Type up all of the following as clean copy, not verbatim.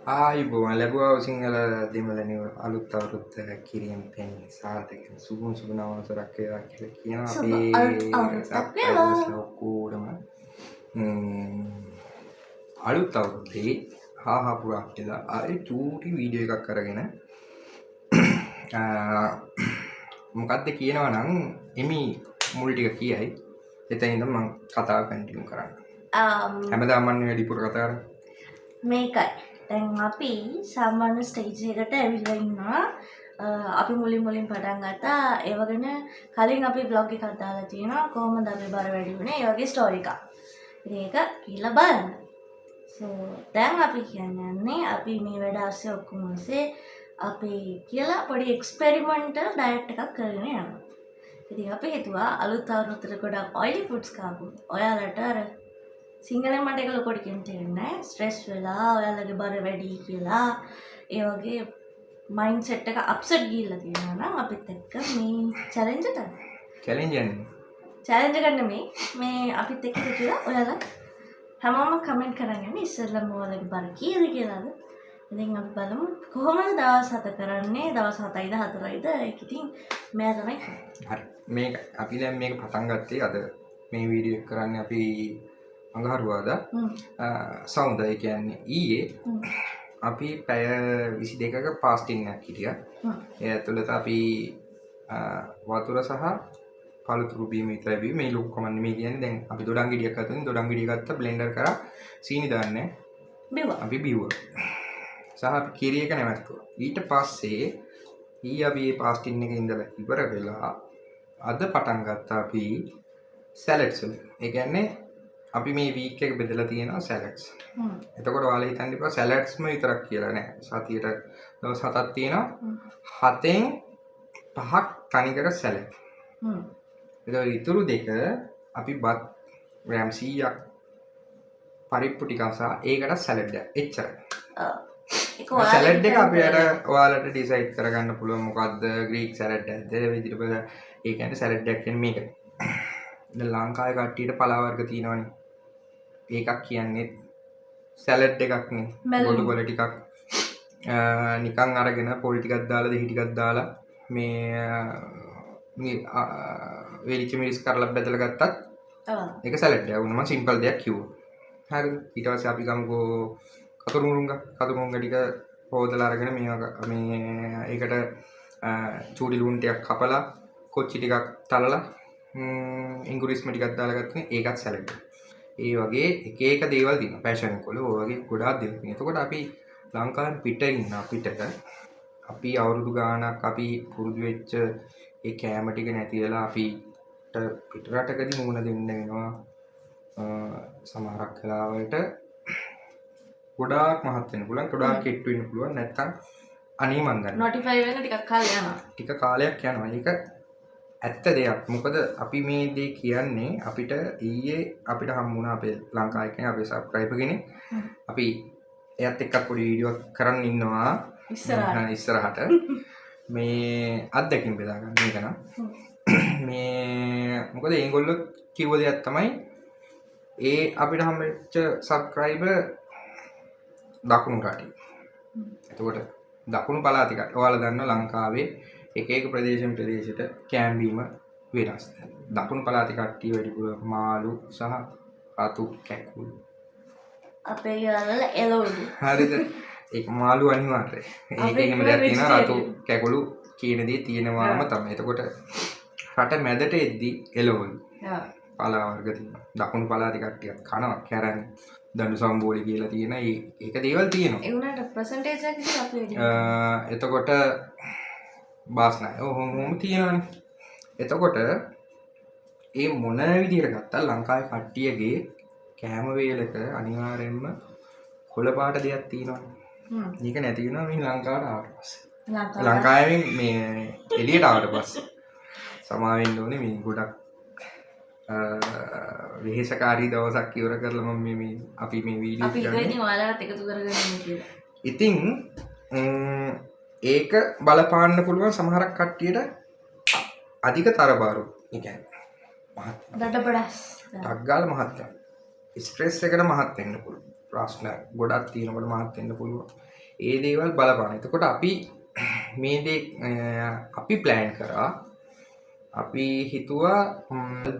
ආයිබෝවන් ලැබුවා සිංහල දෙමළ අලුත් අවුරුද්ද කිරීම පෙන් සාර්ථක සුබුන් සුබ නවවසරක් වේවා කියලා කියනවා අපි සබ්ස්ක්‍රයිබර්ස් ඔක්කොටම අලුත් අවුරුද්දේ හා පුරා කියලා ආයේ චූටි වීඩියෝ එකක් අරගෙන මොකක්ද කියනවා නම් එමි මුල් ටික කියයි එතන ඉඳන් මම කතාව කන්ටිනියු කරන්න. හැමදාම මම වැඩිපුර කතා කරන්නේ මේකයි. දැන් අපි සාමාන්‍ය ස්ටේජ් එකට ඇවිල්ලා ඉන්නවා. අපි මුලින් පටන් ගත්තා ඒව ගැන කලින් අපි බ්ලොග් එකක් දාලා තියෙනවා කොහොමද අපි බර වැඩි වුණේ ඒ වගේ ස්ටෝරි එකක්. ඉතින් ඒක කියලා බලන්න. දැන් අපි කියන්නේ අපි මේ වැඩ ASCII ඔක්කොම ASCII අපි කියලා පොඩි එක්ස්පෙරිමෙන්ටල් ඩයට් එකක් කරගෙන යනවා. ඉතින් අපි හිතුවා අලුත් අවුරුද්දට ගොඩක් ඔයිලි ෆුඩ්ස් කාපු. ඔයාලට අර සිංහලෙන් මට ඒක ලොකෝට කියන්න තේරෙන්නේ නැහැ. ස්ට්‍රෙස් වෙලා ඔයාලගේ බර වැඩි කියලා ඒ වගේ මයින්ඩ් සෙට් එක අප්සෙට් ගිහිල්ලා තියෙනවා නම් අපිත් එක්ක මේ චැලෙන්ජ් එක මේ අපිත් එක්ක කියලා ඔයාලා හැමෝම කමෙන්ට් කරගෙන ඉස්සෙල්ලාම ඔයාලගේ බර කීයද කියලාද. ඉතින් අපි බලමු කොහොමද දවස් 7 කරන්නේ දවස් 7යිද 4යිද ඒක ඉතින් මම තමයි හරි මේක අපි දැන් මේක පටන් ගත්තේ අද මේ වීඩියෝ එක කරන්නේ අපි අඟහරුවාදා සවුන්ද ඒ කියන්නේ ඊයේ අපි පැය 22ක ෆාස්ටිං එකක් හිටියා. ඒ ඇතුළත අපි වතුර සහ පළතුරු බීම විතරයි බීම. මේ ලොකු කමන්නේ මේ කියන්නේ දැන් අපි දොඩම් ගෙඩියක් ගත්තා. දොඩම් ගෙඩිය ගත්තා බ්ලෙන්ඩර් කරා සීනි දාන්නේ. බිව්වා. අපි බිව්වා. සහ අපි කිරි එක නැවැත්තුවා. ඊට පස්සේ ඊ අපි මේ ෆාස්ටිං එකේ ඉඳලා ඉවර වෙලා අද පටන් ගත්තා අපි සැලඩ්ස් වල. ඒ කියන්නේ අපි මේ වීක් එක බෙදලා තියෙනවා සැලඩ්ස්. එතකොට ඔයාලා හිතන්න එපා සැලඩ්ස්ම විතරක් කියලා නෑ. සතියට දවස් 7ක් තියෙනවා. 7න් 5ක් තනිකර සැලඩ්. එතකොට ඊතුරු දෙක අපි බත් ග්‍රෑම් 100ක් පරිප්පු ටිකක් සහ ඒකට සැලඩ් එක. එච්චරයි. සැලඩ් එක අපිට ඔයාලට ඩිසයිඩ් කරගන්න පුළුවන් මොකද්ද ග්‍රීක් සැලඩ් එකක්ද වෙජිටබල් ඒ කියන්නේ සැලඩ් එකක් කියන්නේ මේකයි. දැන් ලංකාවේ කට්ටියට පලා වර්ග තියෙනවනේ. ඒකක් කියන්නේ සැලඩ් එකක් නේ. බොඩු කොළ ටිකක් නිකන් අරගෙන පොල් ටිකක් දාලා දෙහි ටිකක් දාලා මේ වෙලිච්ච මිරිස් කරලා බෙදලා ගත්තත් ඒක සැලඩ් එකක්. උනම සිම්පල් දෙයක් කිව්වා. හරිද? ඊට පස්සේ අපි ගමුකෝ කතුරුමුරුංග ටික හොදලා අරගෙන මේ ඒකට චූඩි ලුණු ටිකක් කපලා කොච්චි ටිකක් තලලා ඉංගුරිස්ම ටිකක් දාලා ගත්තනේ ඒකත් සැලඩ්. ඒ වගේ එක එක දේවල් තියෙනවා. පැෂන් කොළ ඔය වගේ ගොඩාක් දේවල් තියෙනවා. එතකොට අපි ලංකාවෙන් පිට ඉන්න අපිට අපි අවුරුදු ගාණක් අපි පුරුදු වෙච්ච ඒ කෑම ටික නැති වෙලා අපිට පිට රටකදී මුණ දෙන්න වෙනවා. සමහරක් වෙලාවට ගොඩාක් මහත් වෙන්න පුළුවන්. ගොඩාක් කෙට්ටු වෙන්න පුළුවන්. නැත්තම් අනේ මන් දන්නේ. නොටිෆයි වෙන ටිකක් කාලයක් යනවා. ටික කාලයක් යනවා. ඒක ඇත්ත දෙයක්. මොකද අපි මේ දේ කියන්නේ අපිට ඊයේ අපිට හම්බුණා අපේ ලංකාවේ කෙනෙක් අපේ සබ්ස්ක්‍රයිබර් කෙනෙක්. අපි එයත් එක්ක පොඩි වීඩියෝ එකක් කරන්න ඉන්නවා ඉස්සරහට. මේ අත්දැකීම් බෙදා ගන්න මේක නම්. මේ මොකද ඒගොල්ලෝ කිව්ව දෙයක් තමයි ඒ අපිට හම්බෙච්ච සබ්ස්ක්‍රයිබර් දකුණු රටේ. එතකොට දකුණු පළාතේ කට ඔයාලා දන්නවා ලංකාවේ එක එක ප්‍රදේශයට කෑම බීම වෙනස්. දකුණු පළාතේ කට්ටිය වැඩිපුර මාළු සහ රතු කැකුළු. අපේ යාළුවල එළවලු. හරිද? ඒක මාළු අනිවාර්යයි. ඒකෙම දෙයක් තියෙනවා රතු කැකුළු කියන දේ තියෙනවාම තමයි. එතකොට රට මැදට එද්දි එළවලු. පළා වර්ග තියෙනවා. දකුණු පළාතේ කට්ටියක් කනවා කැරන් දඬු සම්බෝලි කියලා තියෙන ඒක දේවල් තියෙනවා. ඒ උනාට පර්සන්ටේජ් එක කිසි අපේ එතකොට බාස්නාය ඔහොම තියෙනවානේ. එතකොට ඒ මොන විදිහට ගත්තා ලංකාවේ කට්ටියගේ කෑම වේලක අනිවාර්යෙන්ම කොළ පාට දෙයක් තියෙනවානේ. මේක නැති වෙනවා මේ ලංකාවට ආවට පස්සේ. ලංකාවෙන් මේ එළියට ආවට පස්සේ සමාවෙන්න ඕනේ මේ ගොඩක් විශේෂකාරී දවසක් ඉවර කරලා මම මේ අපි මේ වීඩියෝ අපි ඉතින් ඔයාලට එකතු කරගෙන ඉන්නේ කියලා. ඉතින් ඒක බලපාන්න පුළුවන් සමහරක් කට්ටියට අධික තරබාරු. ඒ කියන්නේ දඩබඩස්. ටග්ගාල මහත් වෙනවා. ස්ට්‍රෙස් එකට මහත් වෙන්න පුළුවන්. ප්‍රශ්න ගොඩක් තියෙනකොට මාත් වෙන්න පුළුවන්. ඒ දේවල් බලපාන. එතකොට අපි මේ දේ අපි ප්ලෑන් කරා. අපි හිතුවා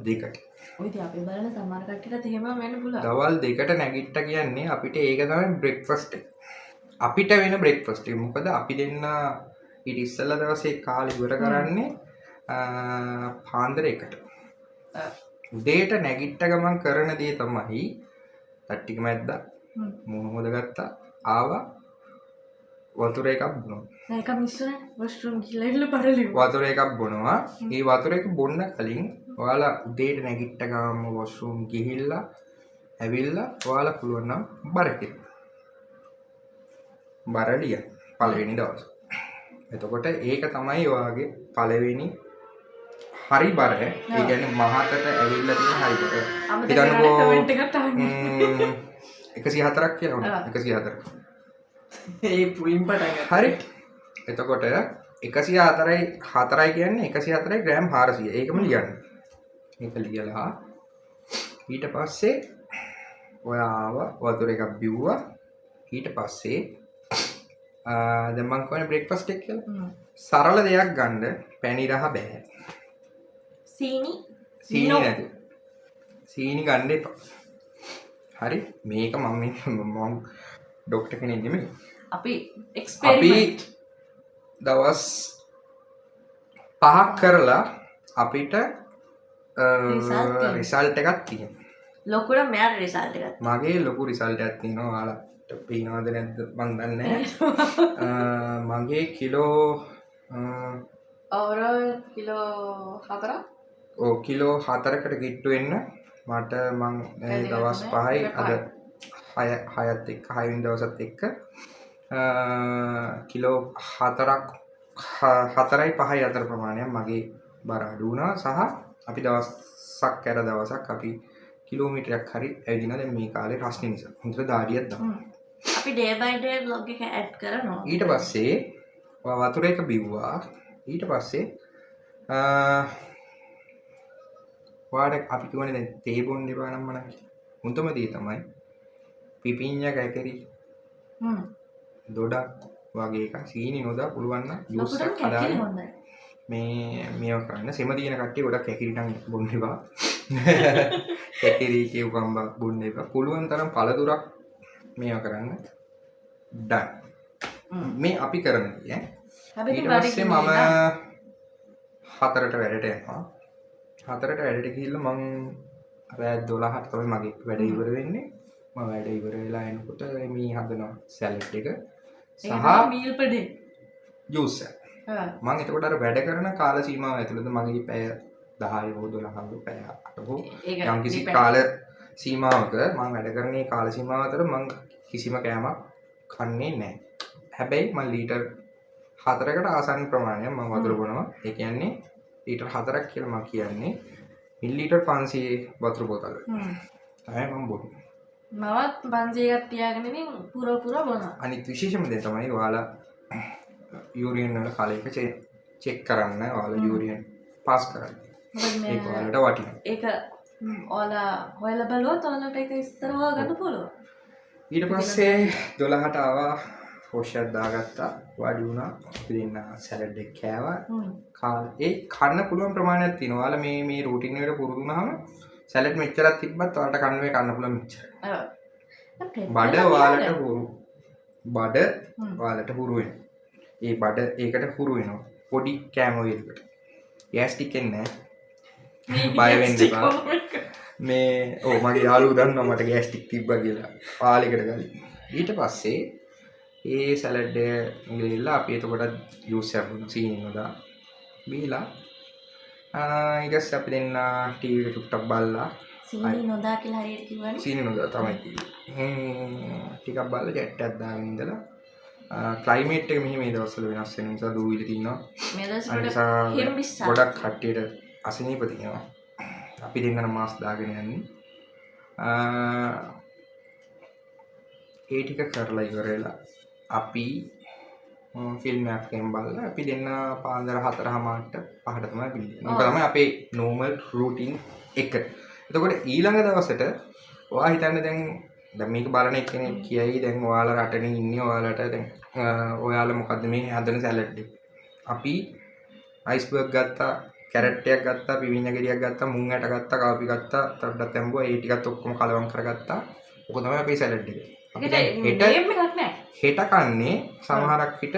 දෙකට. ඔය ඉතින් අපි බලන සමහර කට්ටියට එහෙම වෙන්න පුළුවන්. දවල් දෙකට නැගිට්ට කියන්නේ අපිට ඒක තමයි බ්‍රෙක්ෆාස්ට් එක. අපිට වෙන බ්‍රෙක්ෆාස්ට් එක. මොකද අපි දෙන්න ඊට ඉස්සෙල්ලා දවසේ කාලේ ඉවර කරන්නේ පාන්දර 1ට. උදේට නැගිට්ට ගමන් කරන දේ තමයි තට්ටික මැද්දා මූණ හොදගත්තා ආවා වතුර එකක් බොනවා. ඒක මිස්සුනේ වොෂ්රූම් ගිහලා ඉල්ල පරලිව. වතුර එකක් බොනවා. ඒ වතුර එක බොන්න කලින් ඔයාලා උදේට නැගිට්ට ගමන් වොෂ්රූම් ගිහිල්ලා ඇවිල්ලා ඔයාලා පුළුවන් නම් බර කෙරේ. බරලිය පළවෙනි දවස්. එතකොට ඒක තමයි ඔයාගේ පළවෙනි හරි බර. ඒ කියන්නේ මහතට ඇවිල්ලා තියෙන හරි බර. හිතන්නකෝ කමෙන්ට් එකක් අහන්න. 104ක් කියලා උනා. 104ක්. ඒ පුලින් පටන් ගත්තා. හරි. එතකොට 104යි කියන්නේ 104යි ග්‍රෑම් 400. ඒකම ලියන්න. මේක ලියලා ඊට පස්සේ ඔයාව වතුර එකක් බිව්වා. ඊට පස්සේ දැන් මං කියන්නේ බ්‍රේක්ෆාස්ට් එක කියලා. සරල දෙයක් ගන්න පැණි රහ බෑ. සීනි නැති. සීනි ගන්න එපා. හරි මේක මම ඩොක්ටර් කෙනෙක් නෙමෙයි. අපි එක්ස්පෙරිමන්ට් දවස් 5ක් කරලා අපිට රිසල්ට් එකක් තියෙනවා. ලොකුට මෙයාට රිසල්ට් එකක්. මගේ ලොකු රිසල්ට් එකක් තියෙනවා. ඔයාලට පේනවද නැද්ද මන් දන්නේ නැහැ. මගේ කිලෝ ඕවරෝල් කිලෝ 4ක්. ඔව් කිලෝ 4කට ගිට්ටු වෙන්න මට මං දවස් 5යි අද 6ත් එක්ක 6 වෙනි දවසත් එක්ක කිලෝ 4යි 5යි අතර ප්‍රමාණයක් මගේ බර අඩු වුණා. සහ අපි දවසක් කර දවසක් අපි කිලෝමීටරයක් හරි ඇවිදිනවා. දැන් මේ කාලේ රස්නේ නිසා හොඳට දාඩියක් දානවා. අපි ඩේ බයි ඩේ බ්ලොග් එක ඇඩ් කරනවා. ඊට පස්සේ වතුර එක බිව්වා. ඊට පස්සේ වාඩ අපි කියවනේ දැන් තේ බොන්න එපා නම් මනක්. මුන්තම දේ තමයි පිපිඤ්ඤා කැකරි. දොඩක් වගේ එකක් සීනි නොදා පුළුවන් නම් ජූස් එකක් හදාගෙන මේව කරන්න. සෙම දින කට්ටිය ගොඩක් කැකිරි නම් බොන්න එපා. කැකිරි කියුකම්බ බොන්න එපා. පුළුවන් තරම් පළතුරක් මේව කරන්න. ඩන්. මේ අපි කරන දේ ඈ. ඊට පස්සේ මම 4ට වැඩට යනවා. 4ට වැඩට ගිහිල්ලා මං රෑ 12ට තමයි මගේ වැඩ ඉවර වෙන්නේ. මම වැඩ ඉවර වෙලා එනකොට මේ හදනවා සැලඩ් එක සහ මීල් පඩේ ජූස් එක. මම එතකොට අර වැඩ කරන කාල සීමාව ඇතුළත මගේ පැය 10 හෝ 12 හෝ පැය 8 හෝ යම්කිසි කාල සීමාවක මම වැඩ කරන මේ කාල සීමාව අතර මම කිසිම කෑමක් කන්නේ නැහැ. හැබැයි මම ලීටර් 4කට ආසන්න ප්‍රමාණයක් මම වතුර බොනවා. ඒ කියන්නේ ලීටර් 4ක් කියලා මම කියන්නේ මිලිලීටර් 500 වතුර බෝතල. තමයි මම බොන්නේ. මවත් 500ක් තියාගෙන ඉතින් පුර බොනවා. අනිත් විශේෂම දේ තමයි ඔයාලා යූරින් වල කාලයක චෙක් කරන්න. ඔයාලා යූරින් පාස් කරන්න. මොකද ඒක ඔයාලට වටිනවා. ඒක ඔයාලා හොයලා බලුවොත් ඔයාලට ඒක විස්තර හොයාගන්න පුළුවන්. ඊට පස්සේ 12ට ආවා හොෂ්‍යයක් දාගත්තා. වාඩි වුණා. අපි දෙන්න සැලඩ් එක කෑවා. ඒ කන්න පුළුවන් ප්‍රමාණයක් තියෙනවා. ඔයාලා මේ රූටින් එකට පුරුදු වුණාම සැලඩ් මෙච්චරක් තිබ්බත් ඔයාලට කන්න පුළුවන් මෙච්චරයි. බඩ ඔයාලට හුරු වෙනවා. ඒ බඩ ඒකට හුරු වෙනවා. පොඩි කෑම වේලකට. ගෑස්ටික් එන්නේ නැහැ. බය වෙන්න එපා. මේ මගේ යාළුවෝ දන්නවා මට ගෑස්ටික් තිබ්බා කියලා. පාලෙකට ගලින්. ඊට පස්සේ ඒ සැලඩ් එක ඉගිලා අපි එතකොට ජූස් එකක් බොන සීනි නොදා බීලා ඊට පස්සේ අපි දෙන්න ටීවී එක චුට්ටක් බලලා සීනි නොදා කියලා හරියට කිව්වනේ. සීනි නොදා තමයි කිව්වේ. ටිකක් බලලා ජැට් එකක් දාගෙන ඉඳලා ක්ලයිමේට් එක මෙහි මේ දවස්වල වෙනස් වෙන නිසා දූවිලි තියෙනවා. මේ දවස්වල ගොඩක් කට්ටියට අසනීප තියෙනවා. අපි දෙන්නන මාස් දාගෙන යන්නේ. ඒ ටික කරලා ඉවරලා අපි ෆිල්ම් එකක් බලලා අපි දෙන්න පාන්දර 4:00ට 5ට තමයි බින්නේ. මොකද තමයි අපේ normal routine එක. එතකොට ඊළඟ දවසට ඔයා හිතන්නේ දැන් දැන් මේක බලන එක්කෙනෙක් කියයි දැන් ඔයාලා රටේ ඉන්නේ ඔයාලට දැන් ඔයාලා මොකද්ද මේ හදන සැලඩ් එක. අපි අයිස්බර්ග් ගත්තා, කැරට් එකක් ගත්තා, පිවිඤ්ඤා ගෙඩියක් ගත්තා, මුං ඇට ගත්තා, කාපි ගත්තා, තවටක් තැඹුවා, ඒ ටිකත් ඔක්කොම කලවම් කරගත්තා. ඔක තමයි අපේ සැලඩ් එක. අපි දැන් හෙට කන්නේ සමහරක් විට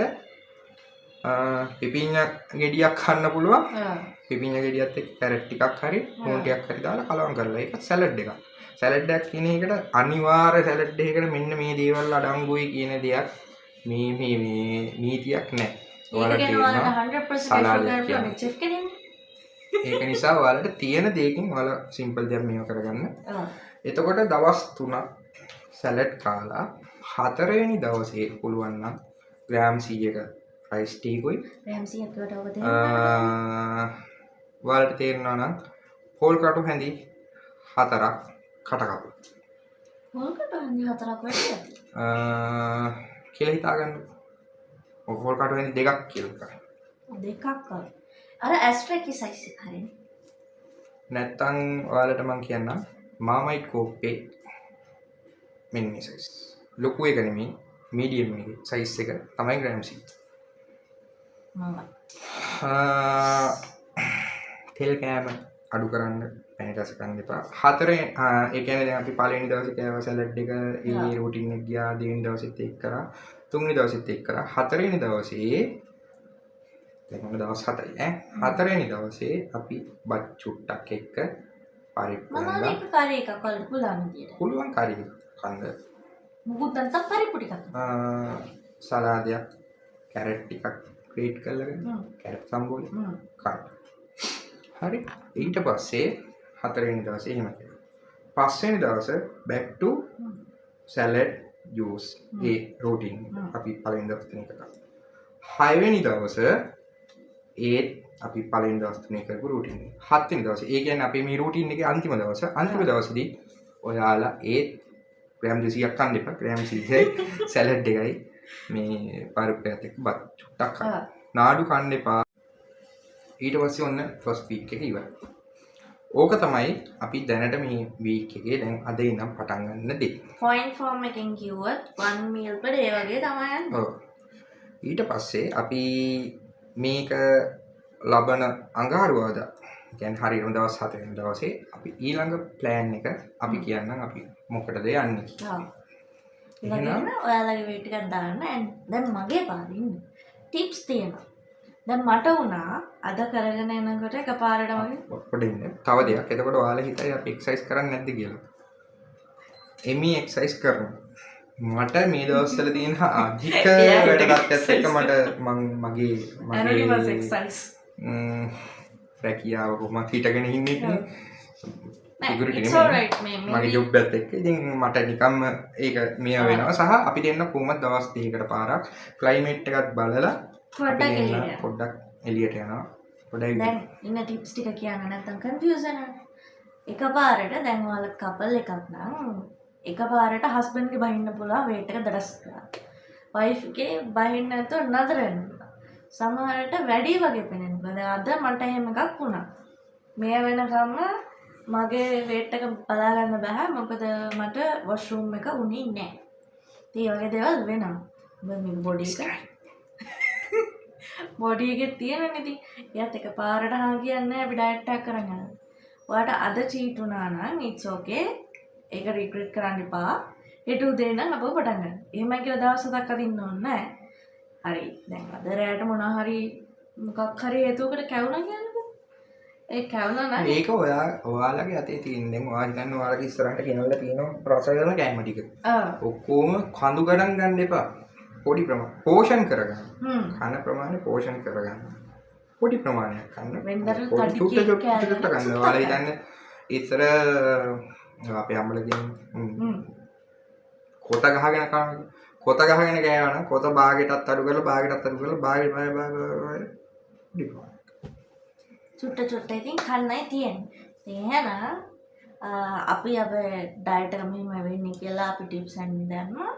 පිපිඤ්ඤා ගෙඩියක් කන්න පුළුවන්. පිපිඤ්ඤා ගෙඩියත් එක්ක කැරට් ටිකක් හරි මුං ටිකක් හරි දාලා කලවම් කරලා ඒක සැලඩ් එකක්. සැලඩ් එකක් කියන එකට අනිවාර්ය සැලඩ් එකකට මෙන්න මේ දේවල් අඩංගුයි කියන දෙයක් මේ නීතියක් නැහැ. ඒක නිසා ඔයාලට තියෙන දෙයකින් ඔයාලා සිම්පල් දෙයක් මේව කරගන්න. එතකොට දවස් 3ක් සැලඩ් කාලා 4 වෙනි දවසේ පුළුවන් නම් ග්‍රෑම් 100ක රයිස් ටීකුයි ඔයාලට තේරෙනවා නම් පෝල් කටු හැඳි 4ක් කට කපු. පෝල් කටු හැඳි 4ක් වැඩිද? කියලා හිතාගන්න. පෝල් කටු හැඳි 2ක් කියලා. දෙකක් අර ඇස්ට්‍රේකි සයිස් එක හරිනේ. නැත්තම් ඔයාලට මම කියන්නම් මාමයිට් කෝප්පේ මෙන්න මේ සයිස්. ලොකු එක නෙමෙයි මීඩියම් එකේ සයිස් එක තමයි ග්‍රෑම් 100. තෙල් කෑම අඩු කරන්න පැණි රස ගන්න එපා. 4 ඒ කියන්නේ දැන් අපි පළවෙනි දවසේ කෑවා සලාඩ් එක ඒ රූටින් එක ගියා, දෙවෙනි දවසෙත් ඒක කරා, තුන්වෙනි දවසෙත් ඒක කරා. 4 වෙනි දවසේ දැන් මොන දවස් 7යි ඈ 4 වෙනි දවසේ අපි බත් චුට්ටක් එක්ක පරිප්පු මම මේක කරේ එකක් වල පුළුවන් විදියට. පුළුවන් කරේ කන්න. මුකුත් නැත්නම් පරිප්පු ටිකක්. සලාදයක් කැරට් ටිකක් ග්‍රේට් කරලාගෙන කැරට් සම්බෝලේ කන්න. හරි. ඊට පස්සේ 4 වෙනි දවසේ එහෙම කරනවා. 5 වෙනි දවසේ back to salad juice A routine අපි පළවෙනි දවස් තුනේ කරා. 6 වෙනි දවසේ ඒත් අපි පළවෙනි දවස් තුනේ කරපු රූටින් එක. 7 වෙනි දවසේ ඒ කියන්නේ අපේ මේ රූටින් එකේ අන්තිම දවස. අන්තිම දවසේදී ඔයාලා ඒත් ග්‍රෑම් 200ක් කන්න එපා. ග්‍රෑම් 100යි සලාඩ් එකයි මේ පරිප්පුවත් එක්ක බත් චුට්ටක් කන්න. නාඩු කන්න එපා. ඊට පස්සේ ඔන්න ෆස්ට් වීක් එක ඉවරයි. ඕක තමයි අපි දැනට මේ වීක් එකේ දැන් අද ඉඳන් පටන් ගන්න දේ. පොයින්ට් ෆෝම් එකෙන් කිව්වොත් 1 meal per day වගේ තමයි යන්නේ. ඔව්. ඊට පස්සේ අපි මේක ලබන අඟහරුවාදා කියන්නේ හරියටම දවස් 7 වෙනි දවසේ අපි ඊළඟ ප්ලෑන් එක අපි කියන්නම් අපි මොකටද යන්නේ කියලා. ඔව්. එහෙනම් ඔයාලගේ weight එකක් දාන්න දැන් මගේ පාරින් ටිප්ස් තියෙනවා. දැන් මට වුණා අද කරගෙන යනකොට එකපාරට වගේ පොඩ්ඩක් ඉන්න. තව දෙයක්. එතකොට ඔයාලා හිතයි අපි එක්සර්සයිස් කරන්නේ නැද්ද කියලා. එමි එක්සර්සයිස් කරනවා. මට මේ දවස්වල තියෙන අධික වැඩ කටයුත්තත් එක්ක මගේ රැකියාව කොහොමද හිටගෙන ඉන්නේ කියන්නේ මගේ ජොබ් එකත් එක්ක ඉතින් මට නිකම්ම ඒක මෙය වෙනවා සහ අපි දෙන්න කොහොමද දවස් 2කට පාරක් ක්ලයිමේට් එකත් බලලා පොඩ්ඩක් එළියට යනවා පොඩ්ඩයි දැන් ඉන්න ටිප්ස් ටික කියන්න නැත්නම් කන්ෆියුසන් එකපාරට දැන් ඔයාලා කපල් එකක් නම් එකපාරට හස්බන්ඩ්ගේ බහින්න පුළුවන් weight එක දඩස් කරලා වයිෆ් ගේ බහින්න නැතුව නතර වෙනවා සමහරට වැඩි වගේ පෙනෙනවා දැන් අද මට එහෙම එකක් වුණා මේ වෙනකම්ම මගේ weight එක බලා ගන්න බෑ මොකද මට වොෂ්රූම් එක උනේ නැහැ ඒ වගේ දේවල් වෙනවා මේ බොඩි එකේ තියෙන ඉතින් එයාත් එකපාරට හා කියන්නේ අපි ඩයට් එකක් කරන් යනවා ඔයාට අද චීට් වුණා නම් ඉට්ස් ඕකේ ඒක රිග්‍රෙට් කරන්න එපා. හෙට උදේ ඉඳන් අපව පටන් ගන්න. එහෙමයි කියලා දවස් 7ක් අදින්න ඕනේ නැහැ. හරි. දැන් අද රැයට මොනවා හරි මොකක් හරි හේතුවකට කැවුනා කියන්නේ. ඒ කැවුනා නම් ඒක ඔයාලගේ අතේ තියෙන. දැන් ඔයා හිතන්නේ ඔයාලගේ ඉස්සරහට ගෙනල්ලා තියෙන රස කරන කැම ටික. ඔක්කොම කඳු ගණන් ගන්න එපා. පොඩි ප්‍රමාණ පෝෂන් කරගන්න. කන ප්‍රමාණය පෝෂන් කරගන්න. පොඩි ප්‍රමාණයක් කන්න. වෙනදට චුට්ට ගන්න. ඔයාලා හිතන්නේ ඉස්සර අපේ අම්මලගෙන් කොත ගහගෙන කන කොත ගහගෙන ගෑවා නම් කොත භාගයටත් අඩු කරලා භාගයටත් අඩු කරලා භාගය චුට්ට ඉතින් කන්නයි තියෙන්නේ. එහෙනම් අපි අපේ ඩයට් එක මෙහෙම වෙන්නේ කියලා අපි ටිප්ස් අන්න දැම්මා.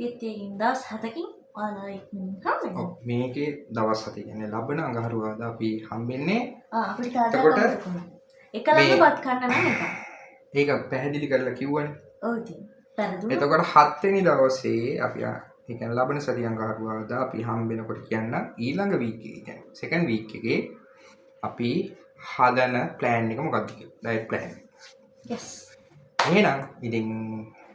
ඉතින් දවස් 7කින් ඔයාලා ඉක්මනින් හම්බෙනවා. ඔව් මේකේ දවස් 7 කියන්නේ ලබන අඟහරුවාදා අපි හම්බෙන්නේ අපිට තාත්තා එක ළඟ බත් කන්න නම් එක. ඒක පැහැදිලි කරලා කිව්වනේ. ඔව් ඉතින්. පැරදුන එතකොට 7 වෙනි දවසේ අපි ඒ කියන්නේ ලබන සති අඟහරුවාදා අපි හම්බෙනකොට කියන්න ඊළඟ වීක් එකේ කියන්නේ සෙකන්ඩ් වීක් එකේ අපි හදන ප්ලෑන් එක මොකක්ද කියලා. Diet plan. yes එහෙනම් ඉතින්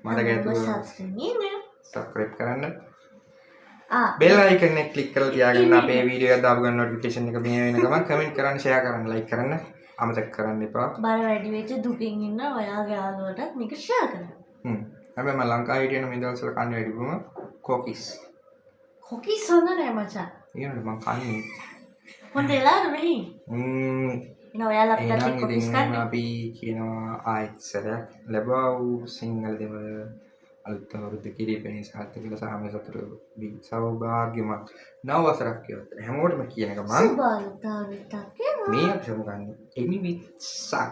මට ගැතුව සබ්ස්ක්‍රයිබ් සබ්ස්ක්‍රයිබ් කරන්න. ආ බෙල් අයිකන් එක ක්ලික් කරලා තියාගන්න අපේ වීඩියෝ එක දාපු ගමන් නොටිෆිකේෂන් එක මේ වෙන ගමන් කමෙන්ට් කරන්න, ෂෙයා කරන්න, ලයික් කරන්න අමතක කරන්න එපා. බර වැඩි වෙච්ච දුකින් ඉන්න ඔයාගේ යාළුවටත් මේක ෂෙයා කරන්න. හැබැයි මම ලංකාවේ හිටියන මේ දවස්වල කන්නේ වැඩිපුරම කොකිස්. කොකිස් හොඳ නෑ මචං. ඊළඟට මම කන්නේ හොඳ එලාද මෙහි? එන ඔයාලා අපිට එහෙනම් කොකිස් ඉතින් ගන්න. අපි කියනවා ආයෙත් සැරයක් ලැබුවා වූ සිංහල දෙමළ අලුත් අවුරුද්ද කිරීපෙනි සාර්ථක ලෙස හැම සතුරු වී සෞභාග්‍යමත් නව වසරක් කියවත්ත හැමෝටම කියන එක මම සුබාලුතාවිතක් මේ අපි සමුගන්නේ එමි විත්සා